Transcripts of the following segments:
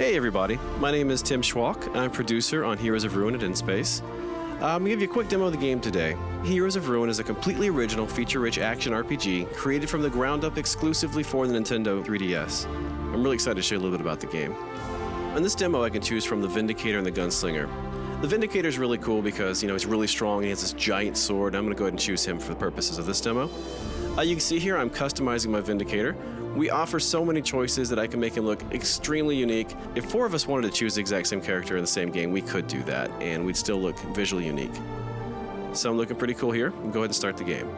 Hey everybody, my name is Tim Schwalk, and I'm producer on Heroes of Ruin and In Space. I'm going to give you a quick demo of the game today. Heroes of Ruin is a completely original, feature-rich action RPG created from the ground up exclusively for the Nintendo 3DS. I'm really excited to show you a little bit about the game. In this demo, I can choose from the Vindicator and the Gunslinger. The Vindicator is really cool because, he's really strong and he has this giant sword. I'm going to go ahead and choose him for the purposes of this demo. You can see here I'm customizing my Vindicator. We offer so many choices that I can make him look extremely unique. If four of us wanted to choose the exact same character in the same game, we could do that, and we'd still look visually unique. So I'm looking pretty cool here. Go ahead and start the game.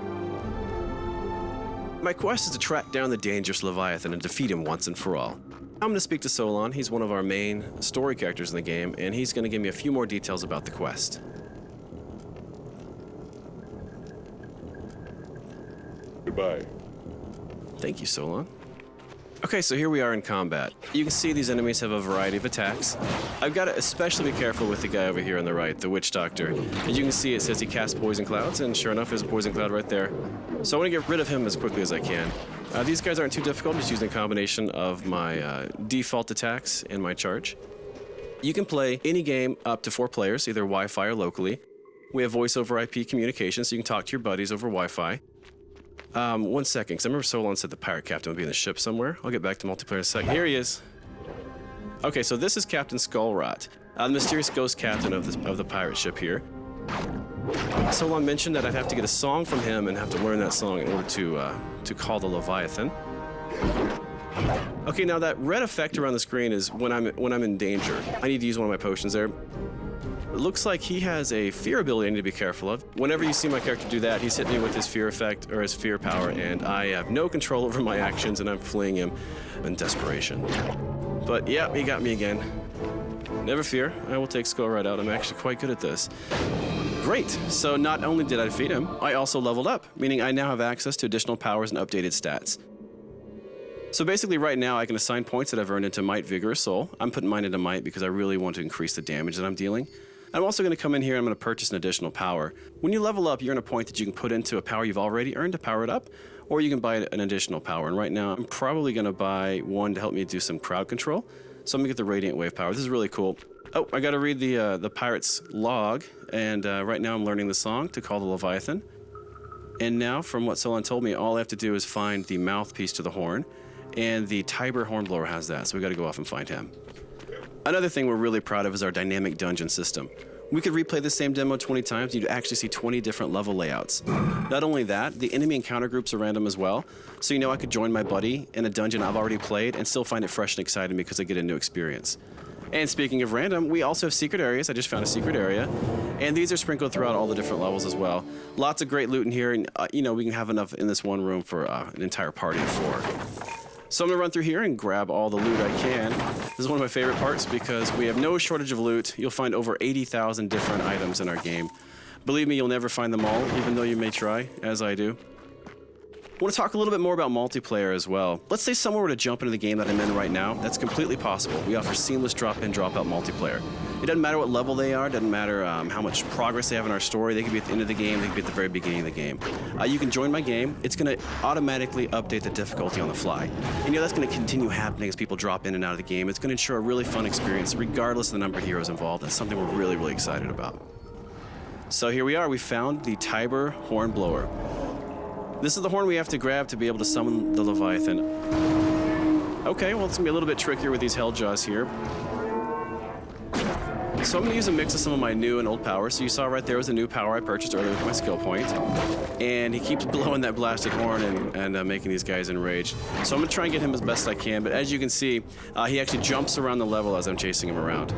My quest is to track down the dangerous Leviathan and defeat him once and for all. I'm going to speak to Solon. He's one of our main story characters in the game, and he's going to give me a few more details about the quest. Goodbye. Thank you, Solon. Okay, so here we are in combat. You can see these enemies have a variety of attacks. I've got to especially be careful with the guy over here on the right, the Witch Doctor. As you can see, it says he casts poison clouds, and sure enough, there's a poison cloud right there. So I want to get rid of him as quickly as I can. These guys aren't too difficult, just using a combination of my default attacks and my charge. You can play any game up to 4 players, either Wi-Fi or locally. We have voice over IP communication, so you can talk to your buddies over Wi-Fi. 1 second, because I remember Solon said the pirate captain would be in the ship somewhere. I'll get back to multiplayer in a second. Here he is. Okay, so this is Captain Skullrot, the mysterious ghost captain of the pirate ship here. Solon mentioned that I'd have to get a song from him and have to learn that song in order to call the Leviathan. Okay, now that red effect around the screen is when I'm in danger. I need to use one of my potions there. It looks like he has a fear ability I need to be careful of. Whenever you see my character do that, he's hitting me with his fear effect, or his fear power, and I have no control over my actions, and I'm fleeing him in desperation. But yeah, he got me again. Never fear, I will take Skullrot out. I'm actually quite good at this. Great, so not only did I defeat him, I also leveled up, meaning I now have access to additional powers and updated stats. So basically right now I can assign points that I've earned into Might, Vigor, or Soul. I'm putting mine into Might because I really want to increase the damage that I'm dealing. I'm also going to come in here and I'm going to purchase an additional power. When you level up, you earn a point that you can put into a power you've already earned to power it up, or you can buy an additional power. And right now, I'm probably going to buy one to help me do some crowd control. So I'm going to get the Radiant Wave power. This is really cool. Oh, I got to read the pirate's log, and right now I'm learning the song to call the Leviathan. And now, from what Solon told me, all I have to do is find the mouthpiece to the horn, and the Tiber Hornblower has that, so we got to go off and find him. Another thing we're really proud of is our dynamic dungeon system. We could replay the same demo 20 times, and you'd actually see 20 different level layouts. Not only that, the enemy encounter groups are random as well, so I could join my buddy in a dungeon I've already played and still find it fresh and exciting because I get a new experience. And speaking of random, we also have secret areas. I just found a secret area, and these are sprinkled throughout all the different levels as well. Lots of great loot in here, and we can have enough in this one room for an entire party of 4. So I'm going to run through here and grab all the loot I can. This is one of my favorite parts because we have no shortage of loot. You'll find over 80,000 different items in our game. Believe me, you'll never find them all, even though you may try, as I do. I want to talk a little bit more about multiplayer as well. Let's say someone were to jump into the game that I'm in right now. That's completely possible. We offer seamless drop-in, drop-out multiplayer. It doesn't matter what level they are, doesn't matter how much progress they have in our story. They could be at the end of the game, they could be at the very beginning of the game. You can join my game. It's going to automatically update the difficulty on the fly. And that's going to continue happening as people drop in and out of the game. It's going to ensure a really fun experience regardless of the number of heroes involved. That's something we're really, really excited about. So here we are. We found the Tiber Hornblower. This is the horn we have to grab to be able to summon the Leviathan. Okay, well, it's going to be a little bit trickier with these Helljaws here. So I'm going to use a mix of some of my new and old powers. So you saw right there was a new power I purchased earlier with my skill point. And he keeps blowing that blasted horn and making these guys enraged. So I'm going to try and get him as best I can. But as you can see, he actually jumps around the level as I'm chasing him around.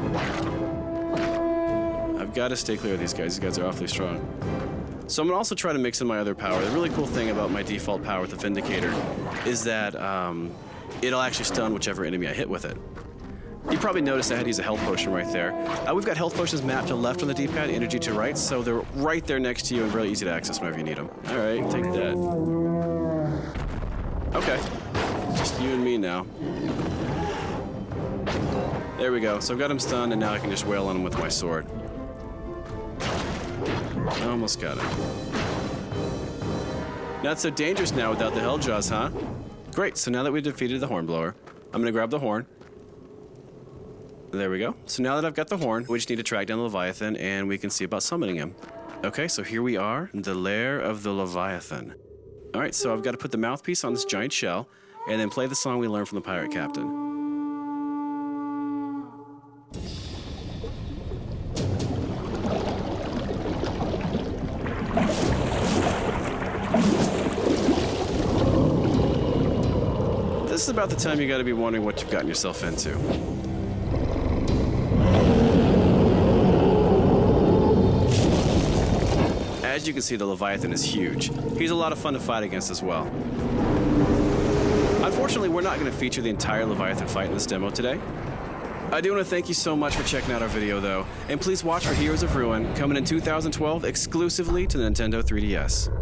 I've got to stay clear of these guys. These guys are awfully strong. So I'm going to also try to mix in my other power. The really cool thing about my default power with the Vindicator is that it'll actually stun whichever enemy I hit with it. You probably noticed I had to use a health potion right there. We've got health potions mapped to left on the D-pad, energy to right, so they're right there next to you and really easy to access whenever you need them. All right, take that. Okay, just you and me now. There we go. So I've got him stunned, and now I can just wail on him with my sword. Almost got it. Not so dangerous now without the Helljaws, huh? Great, so now that we've defeated the Hornblower, I'm going to grab the horn. There we go. So now that I've got the horn, we just need to track down the Leviathan and we can see about summoning him. Okay, so here we are, the lair of the Leviathan. All right, so I've got to put the mouthpiece on this giant shell and then play the song we learned from the pirate captain. This is about the time you got to be wondering what you've gotten yourself into. As you can see, the Leviathan is huge. He's a lot of fun to fight against as well. Unfortunately, we're not going to feature the entire Leviathan fight in this demo today. I do want to thank you so much for checking out our video, though, and please watch for Heroes of Ruin, coming in 2012 exclusively to the Nintendo 3DS.